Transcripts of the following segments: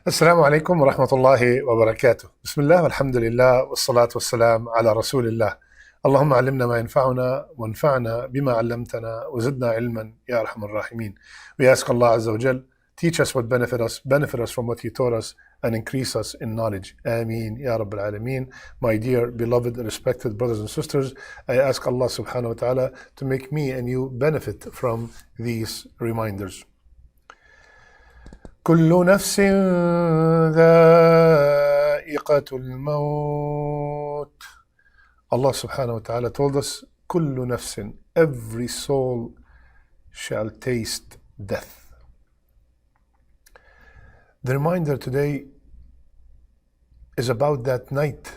السلام عليكم ورحمة الله وبركاته. بسم الله والحمد لله والصلاة والسلام على رسول الله. اللهم علمنا ما ينفعنا وانفعنا بما علمتنا وزدنا علما يا أرحم الراحمين. We ask Allah Azza wa Jal, teach us what benefit us from what He taught us, and increase us in knowledge. Ameen Ya Rabbil Alameen. My dear, beloved, respected brothers and sisters, I ask Allah subhanahu wa ta'ala to make me and you benefit from these reminders. كل نفس ذائقة الموت. Allah subhanahu wa ta'ala told us, كل نفس, every soul shall taste death. The reminder today is about that night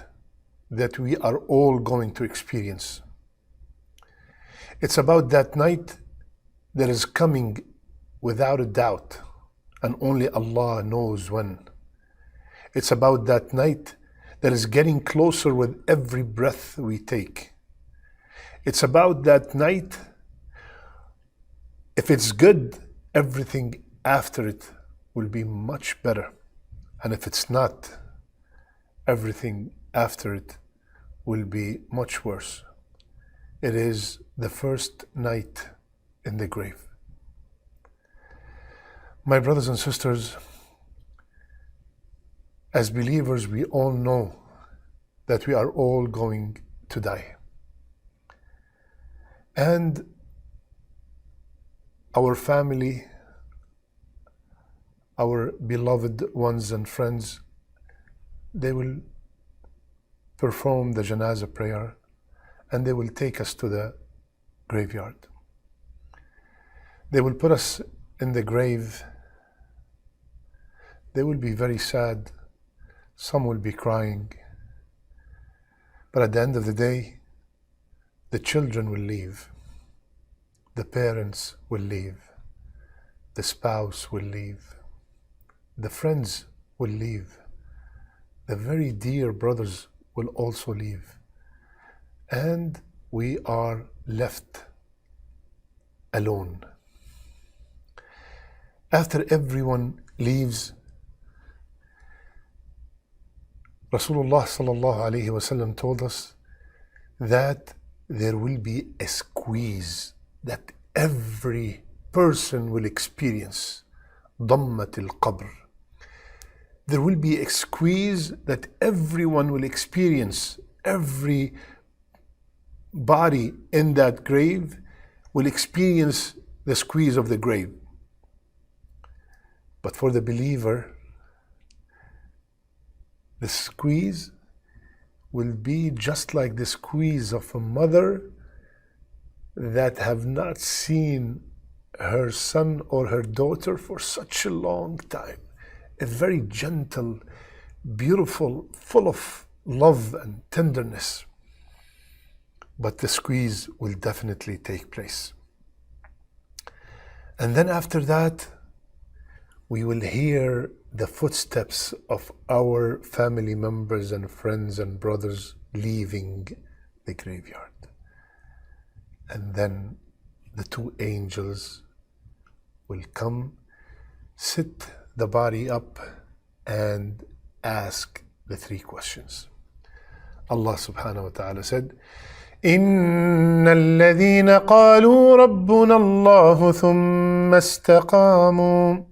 that we are all going to experience. It's about that night that is coming without a doubt, and only Allah knows when. It's about that night that is getting closer with every breath we take. It's about that night, if it's good, everything after it will be much better. And if it's not, everything after it will be much worse. It is the first night in the grave. My brothers and sisters, as believers, we all know that we are all going to die. And our family, our beloved ones and friends, they will perform the janazah prayer and they will take us to the graveyard. They will put us in the grave. They will be very sad. Some will be crying. But at the end of the day, the children will leave. The parents will leave. The spouse will leave. The friends will leave. The very dear brothers will also leave. And we are left alone. After everyone leaves, Rasulullah sallallahu alayhi wasallam told us that there will be a squeeze that every person will experience. ضمة القبر. There will be a squeeze that everyone will experience. Every body in that grave will experience the squeeze of the grave. But for the believer, the squeeze will be just like the squeeze of a mother that have not seen her son or her daughter for such a long time. A very gentle, beautiful, full of love and tenderness. But the squeeze will definitely take place. And then after that, we will hear the footsteps of our family members and friends and brothers leaving the graveyard. And then the two angels will come, sit the body up, and ask the three questions. Allah subhanahu wa ta'ala said, إن الذين قالوا ربنا الله ثم استقاموا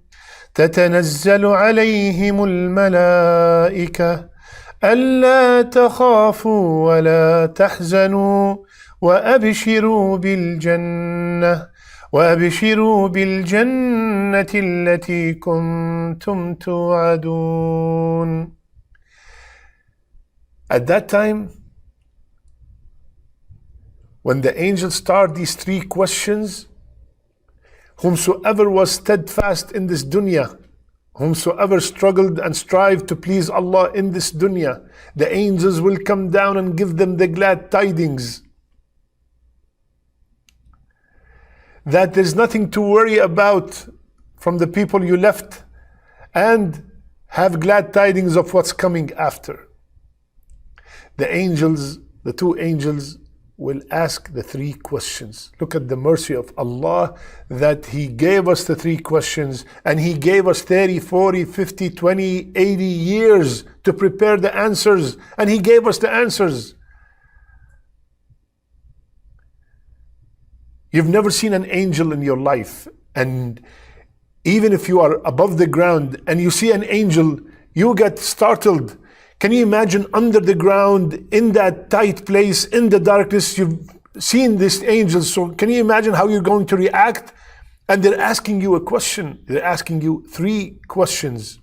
تتنزل عليهم الملائكة ألا تخافوا ولا تحزنوا وأبشروا بالجنة التي كنتم توعدون. At that time, when the angels start these three questions, whomsoever was steadfast in this dunya, whomsoever struggled and strived to please Allah in this dunya, the angels will come down and give them the glad tidings that there's nothing to worry about from the people you left, and have glad tidings of what's coming after. The angels, the two angels, will ask the three questions. Look at the mercy of Allah that He gave us the three questions, and He gave us 30, 40, 50, 20, 80 years to prepare the answers, and He gave us the answers. You've never seen an angel in your life, and even if you are above the ground and you see an angel, you get startled. Can you imagine under the ground, in that tight place, in the darkness, you've seen this angel, so can you imagine how you're going to react? And they're asking you a question. They're asking you three questions.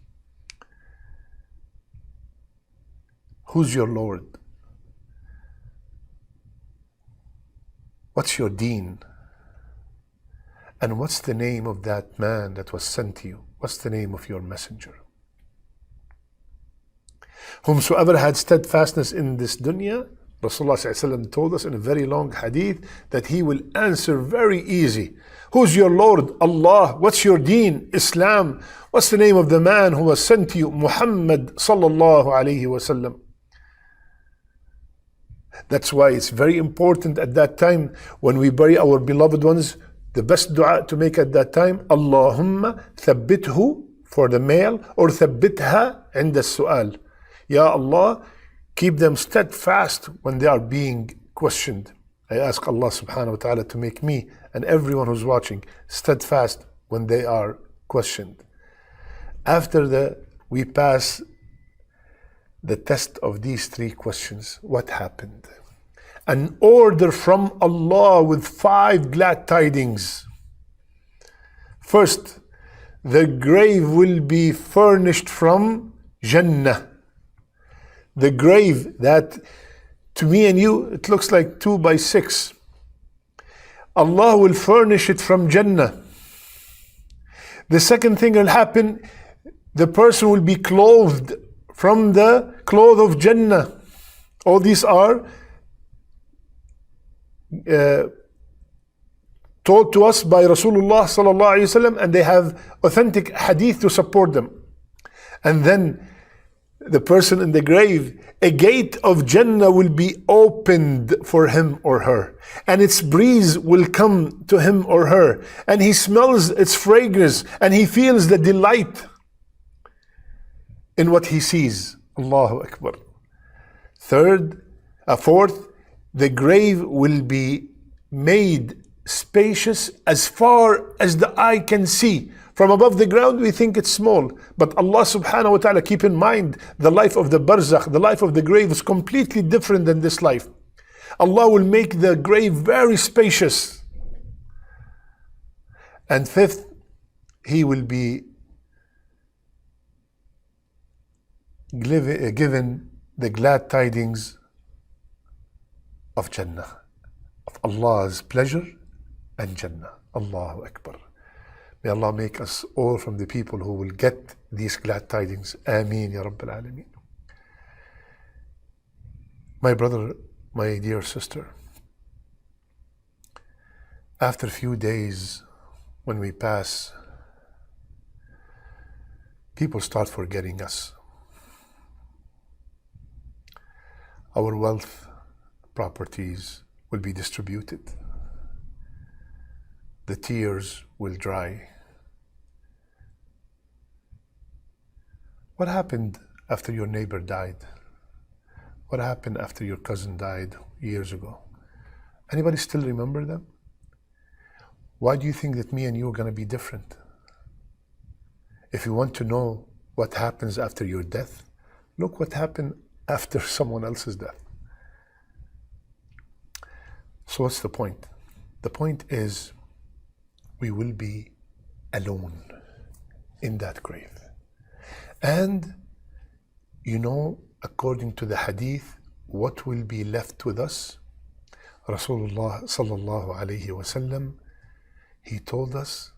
Who's your Lord? What's your deen? And what's the name of that man that was sent to you? What's the name of your messenger? Whomsoever had steadfastness in this dunya, Rasulullah told us in a very long hadith that he will answer very easy. Who's your Lord? Allah. What's your deen? Islam. What's the name of the man who was sent to you? Muhammad sallallahu alayhi wasallam. That's why it's very important at that time when we bury our beloved ones, the best dua to make at that time, Allahumma thabbithu for the male, or thabbitha inda su'al. Ya Allah, keep them steadfast when they are being questioned. I ask Allah subhanahu wa ta'ala to make me and everyone who's watching steadfast when they are questioned. After we pass the test of these three questions, what happened? An order from Allah with 5 glad tidings. First, the grave will be furnished from Jannah. The grave that to me and you, it looks like 2 by 6. Allah will furnish it from Jannah. The second thing will happen, the person will be clothed from the cloth of Jannah. All these are told to us by Rasulullah sallallahu alaihi wasallam, and they have authentic hadith to support them. And then the person in the grave, a gate of Jannah will be opened for him or her, and its breeze will come to him or her, and he smells its fragrance, and he feels the delight in what he sees. Allahu Akbar. Fourth, the grave will be made spacious as far as the eye can see. From above the ground, we think it's small. But Allah subhanahu wa ta'ala, keep in mind, the life of the barzakh, the life of the grave is completely different than this life. Allah will make the grave very spacious. And fifth, He will be given the glad tidings of Jannah, of Allah's pleasure and Jannah. Allahu Akbar. May Allah make us all from the people who will get these glad tidings. Ameen ya Rabbil Alameen. My brother, my dear sister, after a few days when we pass, people start forgetting us. Our wealth, properties will be distributed. The tears will dry. What happened after your neighbor died? What happened after your cousin died years ago? Anybody still remember them? Why do you think that me and you are going to be different? If you want to know what happens after your death, look what happened after someone else's death. So what's the point? The point is we will be alone in that grave. And you know, according to the hadith, what will be left with us? Rasulullah sallallahu alayhi wasallam, he told us,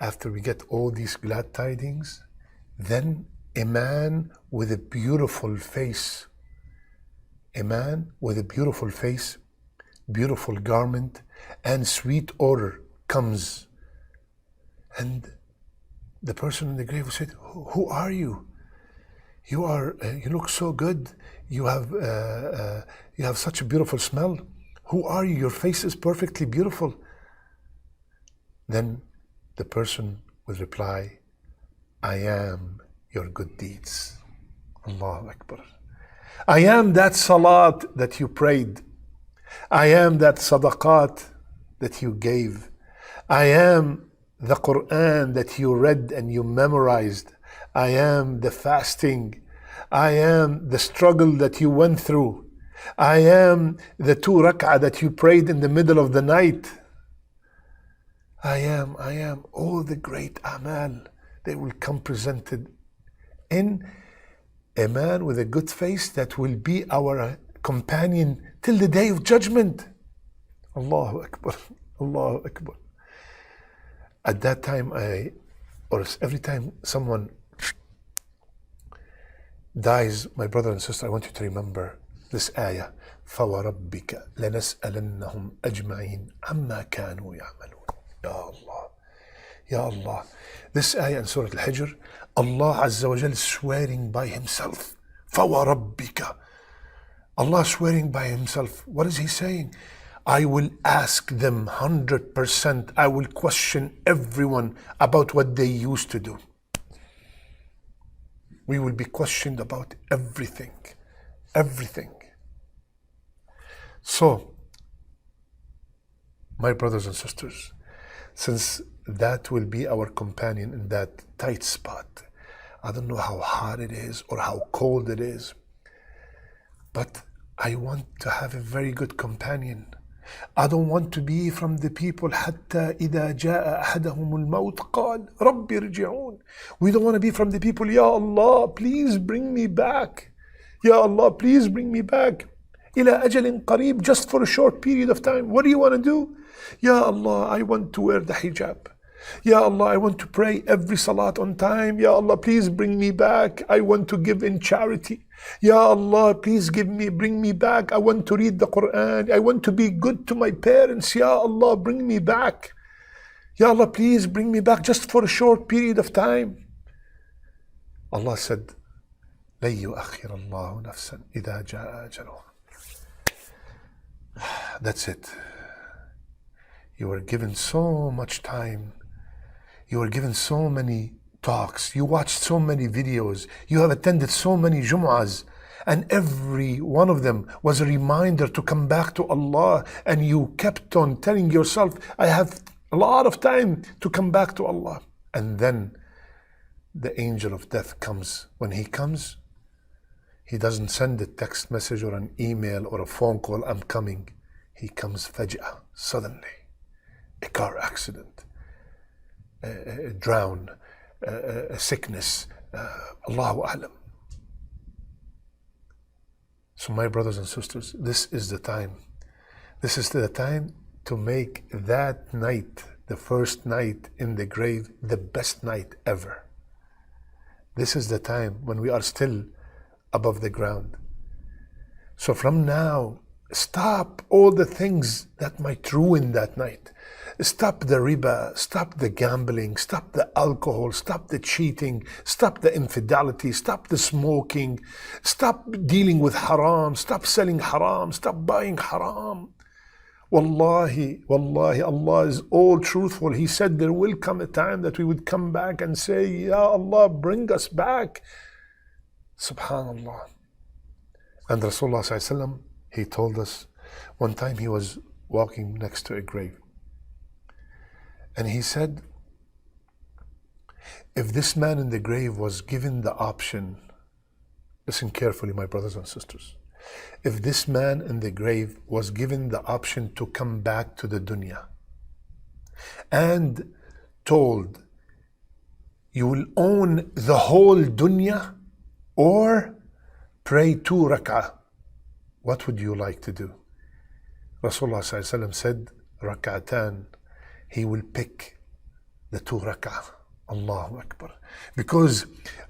after we get all these glad tidings, then a man with a beautiful face, beautiful garment, and sweet odor comes. And the person in the grave said, "Who are you? You look so good. You have such a beautiful smell. Who are you? Your face is perfectly beautiful. Then the person will reply, I am your good deeds. Allahu Akbar. I am that salat that you prayed. I am that sadaqat that you gave. I am the Quran that you read and you memorized. I am the fasting. I am the struggle that you went through. I am the 2 rak'ah that you prayed in the middle of the night. I am all the great amal. They will come presented in a man with a good face that will be our companion till the day of judgment. Allahu Akbar. Allahu Akbar. At that time, every time someone dies, my brother and sister, I want you to remember this ayah. فَوَرَبِّكَ لَنَسْأَلَنَّهُمْ أَجْمَعِينَ عَمَّا كَانُوا يَعْمَلُونَ. Ya Allah. Ya Allah. This ayah in Surah Al-Hijr, Allah Azza wa Jal is swearing by Himself. فَوَرَبِّكَ. Allah swearing by Himself. What is He saying? I will ask them 100%. I will question everyone about what they used to do. We will be questioned about everything. Everything. So, my brothers and sisters, since that will be our companion in that tight spot, I don't know how hot it is or how cold it is, but I want to have a very good companion. I don't want to be from the people حتى إذا جاء أحدهم الموت قال رب ارجعون. We don't want to be from the people, Ya Allah, please bring me back. Ya Allah, please bring me back. إلى أجل قريب, just for a short period of time. What do you want to do? Ya Allah, I want to wear the hijab. Ya Allah, I want to pray every salat on time. Ya Allah, please bring me back. I want to give in charity. Ya Allah, please bring me back. I want to read the Quran. I want to be good to my parents. Ya Allah, bring me back. Ya Allah, please bring me back just for a short period of time. Allah said, لن يؤخر الله نفسا إذا جاء أجلها. That's it. You were given so much time. You were given so many talks. You watched so many videos. You have attended so many Jumu'ahs. And every one of them was a reminder to come back to Allah. And you kept on telling yourself, I have a lot of time to come back to Allah. And then the angel of death comes. When he comes, he doesn't send a text message or an email or a phone call, I'm coming. He comes faj'ah, suddenly. A car accident, a drown, a sickness, Allahu A'lam. So my brothers and sisters, this is the time. This is the time to make that night, the first night in the grave, the best night ever. This is the time when we are still above the ground. So from now, stop all the things that might ruin that night. Stop the riba, stop the gambling, stop the alcohol, stop the cheating, stop the infidelity, stop the smoking, stop dealing with haram, stop selling haram, stop buying haram. Wallahi, wallahi, Allah is all truthful. He said there will come a time that we would come back and say, Ya Allah, bring us back. Subhanallah. And Rasulullah sallallahu alaihi wasallam, he told us, one time he was walking next to a grave. And he said, if this man in the grave was given the option, listen carefully, my brothers and sisters. If this man in the grave was given the option to come back to the dunya and told, you will own the whole dunya or pray 2 rak'ah, what would you like to do? Rasulullah said, rak'atan. He will pick the 2 rak'ah. Allahu Akbar. Because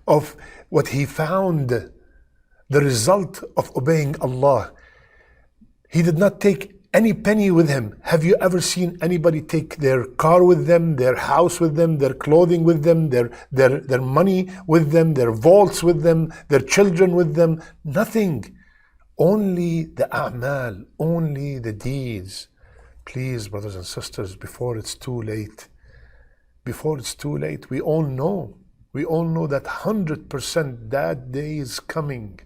of what he found, the result of obeying Allah. He did not take any penny with him. Have you ever seen anybody take their car with them, their house with them, their clothing with them, their money with them, their vaults with them, their children with them? Nothing. Only the a'mal, only the deeds. Please, brothers and sisters, before it's too late, we all know that 100% that day is coming.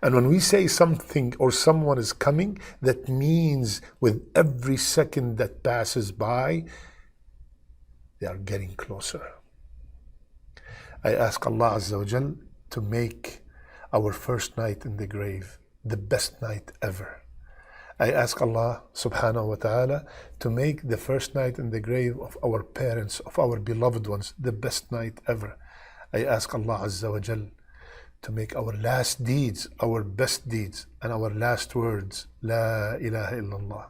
And when we say something or someone is coming, that means with every second that passes by, they are getting closer. I ask Allah Azza wa Jal to make our first night in the grave the best night ever. I ask Allah subhanahu wa ta'ala to make the first night in the grave of our parents, of our beloved ones, the best night ever. I ask Allah Azza wa Jal to make our last deeds, our best deeds, and our last words, La ilaha illallah.